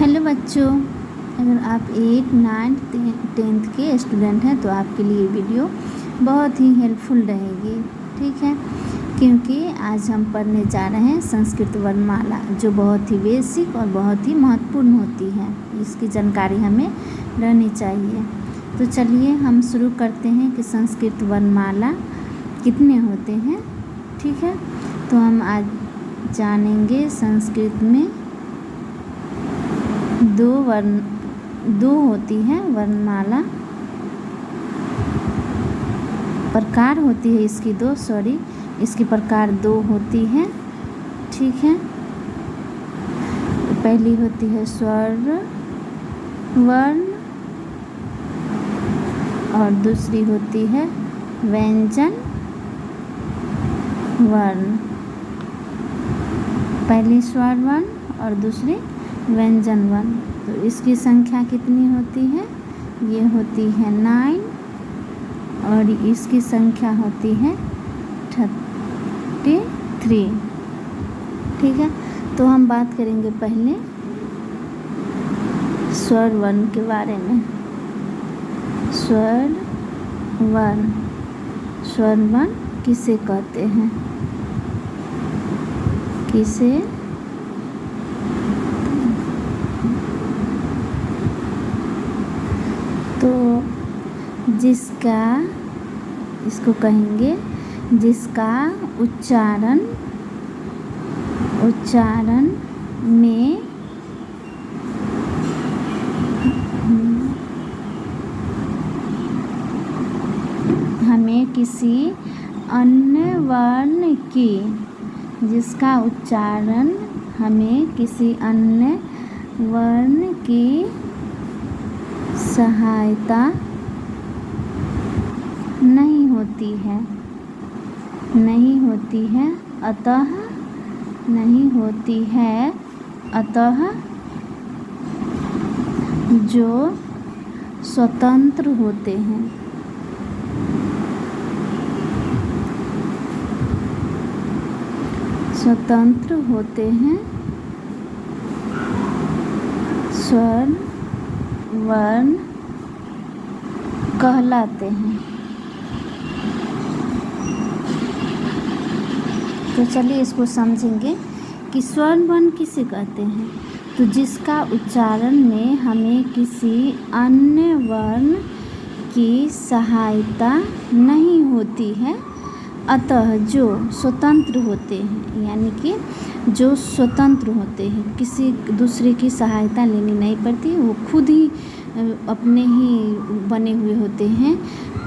Hello बच्चों, अगर आप 8, 9, 10th के स्टूडेंट हैं तो आपके लिए वीडियो बहुत ही हेल्पफुल रहेगी। ठीक है, क्योंकि आज हम पढ़ने जा रहे हैं संस्कृत वर्णमाला, जो बहुत ही बेसिक और बहुत ही महत्वपूर्ण होती है। इसकी जानकारी हमें रहनी चाहिए। तो चलिए हम शुरू करते हैं कि संस्कृत वर्णमाला कितने होते हैं। ठीक है, तो हम आज जानेंगे संस्कृत में दो होती है वर्णमाला, प्रकार होती है इसकी इसकी प्रकार दो होती है। ठीक है, पहली होती है स्वर वर्ण और दूसरी होती है व्यंजन वर्ण। पहली स्वर वर्ण और दूसरी व्यंजन वर्ण। तो इसकी संख्या कितनी होती है? ये होती है 9 और इसकी संख्या होती है 33। ठीक है, तो हम बात करेंगे पहले स्वर वर्ण के बारे में। स्वर वर्ण किसे कहते हैं? तो इसको कहेंगे जिसका उच्चारण में हमें किसी अन्य वर्ण की सहायता नहीं होती है, अतः जो स्वतंत्र होते हैं स्वर वर्ण कहलाते हैं। तो चलिए इसको समझेंगे कि स्वर वर्ण किसे कहते हैं। तो जिसका उच्चारण में हमें किसी अन्य वर्ण की सहायता नहीं होती है, अतः जो स्वतंत्र होते हैं, यानी कि जो स्वतंत्र होते हैं, किसी दूसरे की सहायता लेनी नहीं पड़ती, वो खुद ही अपने ही बने हुए होते हैं,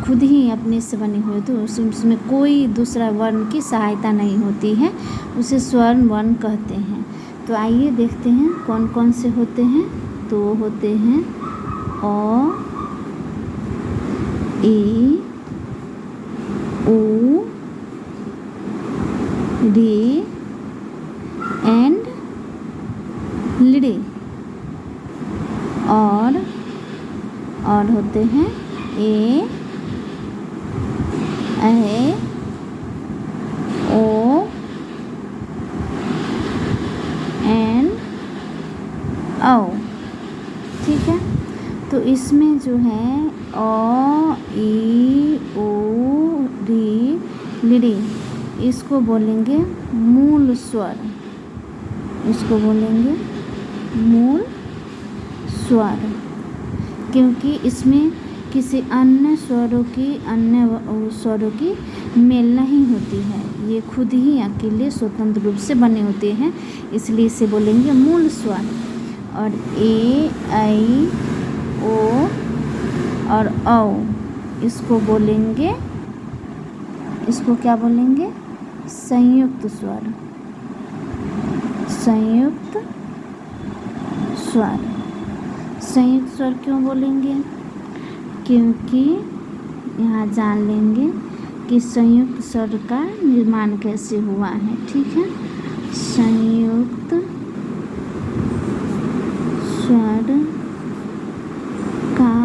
खुद ही अपने से बने हुए, तो उसमें कोई दूसरा वर्ण की सहायता नहीं होती है, उसे स्वर वर्ण कहते हैं। तो आइए देखते हैं कौन कौन से होते हैं। तो होते हैं अ, ई, उ, री एंड ली। और होते हैं ए, ऐ, ओ एंड औ। ठीक है, तो इसमें जो है अ, ई, ओ, री, ली, इसको बोलेंगे मूल स्वर। क्योंकि इसमें किसी अन्य स्वरों की मेल नहीं होती है, ये खुद ही अकेले स्वतंत्र रूप से बने होते हैं, इसलिए इसे बोलेंगे मूल स्वर। और ए, ऐ, ओ और औ, इसको क्या बोलेंगे? संयुक्त स्वर। संयुक्त स्वर क्यों बोलेंगे? क्योंकि यहाँ जान लेंगे कि संयुक्त स्वर का निर्माण कैसे हुआ है। ठीक है, संयुक्त स्वर का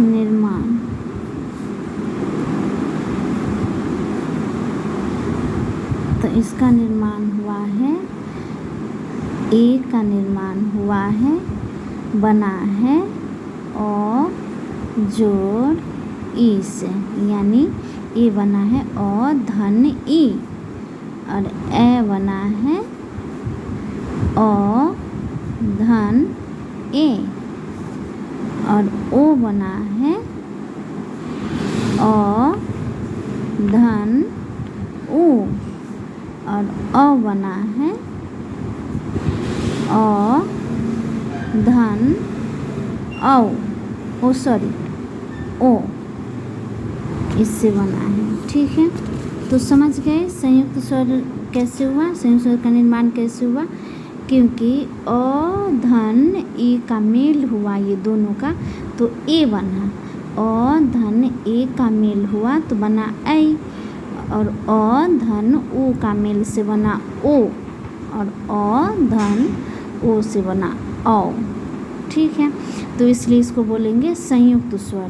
निर्माण तो इसका निर्माण हुआ है ए का निर्माण हुआ है, बना है अ जोड़ ई से, यानी ए बना है अ धन ई, और ए बना है अ धन ए, और ओ बना है अ धन उ, और अ बना है अ धन औ, सॉरी ओ, इससे बना है। ठीक है, तो समझ गए संयुक्त स्वर कैसे हुआ, संयुक्त स्वर का निर्माण कैसे हुआ। क्योंकि अ धन ए का मेल हुआ ये दोनों का, तो ए बना। अ धन ए का मेल हुआ तो बना ऐ, और अ धन ओ का मेल से बना ओ, और अ धन ओ से बना औ। ठीक है, तो इसलिए इसको बोलेंगे संयुक्त स्वर।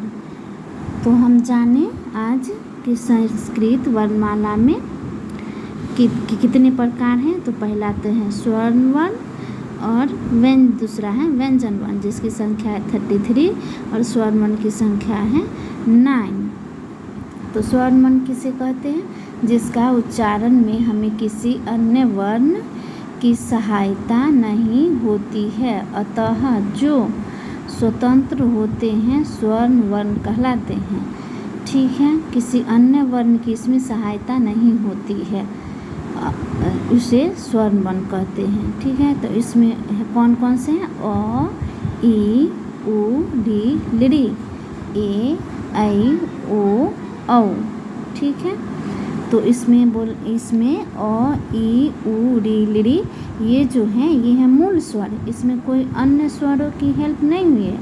तो हम जाने आज कि संस्कृत वर्णमाला में कितने प्रकार हैं। तो पहला तो है स्वर्ण वर्ण, और दूसरा है व्यंजन वर्ण जिसकी संख्या है 33, और स्वर्ण वर्ण की संख्या है 9। तो स्वर्ण वर्ण किसे कहते हैं, जिसका उच्चारण में हमें किसी अन्य वर्ण की सहायता नहीं होती है, अतः जो स्वतंत्र होते हैं स्वर्ण वर्ण कहलाते हैं। ठीक है, किसी अन्य वर्ण की इसमें सहायता नहीं होती है, उसे स्वर्ण वर्ण कहते हैं। ठीक है, तो इसमें कौन कौन से हैं, अ ई उ री ली, ए ऐ ओ औ। ठीक है, तो इसमें अ ई उ री ली, ये जो है ये है मूल स्वर। इसमें कोई अन्य स्वरों की हेल्प नहीं हुई है,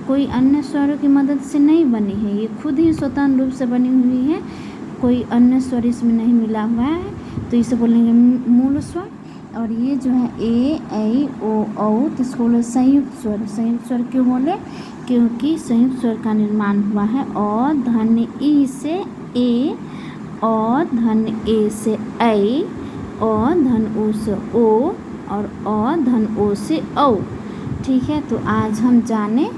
कोई अन्य स्वरों की मदद से नहीं बनी है, ये खुद ही स्वतंत्र रूप से बनी हुई है, कोई अन्य स्वर इसमें नहीं मिला हुआ है, तो इसे बोलेंगे मूल स्वर। और ये जो है ए ऐ ओ औ, तो इसको बोले संयुक्त स्वर। संयुक्त स्वर क्यों बोले, क्योंकि संयुक्त स्वर का निर्माण हुआ है अ धन ई से ए, अ धन ए से ऐ, अ धन ओ से ओ, और अ धन ओ से औ। ठीक है, तो आज हम जाने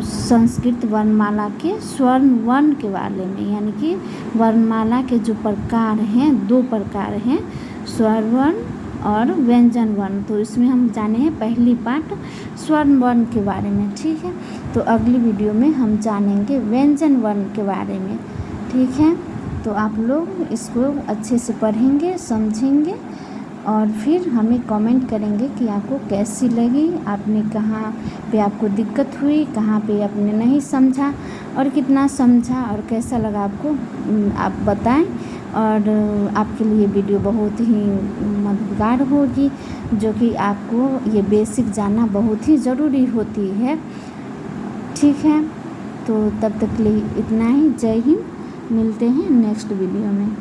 संस्कृत वर्णमाला के स्वर्ण वर्ण के बारे में, यानी कि वर्णमाला के जो प्रकार हैं, 2 प्रकार हैं, स्वर्ण वर्ण और व्यंजन वर्ण। तो इसमें हम जाने हैं पहली पार्ट स्वर्ण वर्ण के बारे में। ठीक है, तो अगली वीडियो में हम जानेंगे व्यंजन वर्ण के बारे में। ठीक है, तो आप लोग इसको अच्छे से पढ़ेंगे, समझेंगे, और फिर हमें कमेंट करेंगे कि आपको कैसी लगी, आपने कहाँ पे आपको दिक्कत हुई, कहाँ पे आपने नहीं समझा, और कितना समझा और कैसा लगा आपको, आप बताएं। और आपके लिए वीडियो बहुत ही मददगार होगी, जो कि आपको ये बेसिक जानना बहुत ही ज़रूरी होती है। ठीक है, तो तब तक के लिए इतना ही। जय हिंद, मिलते हैं नेक्स्ट वीडियो में।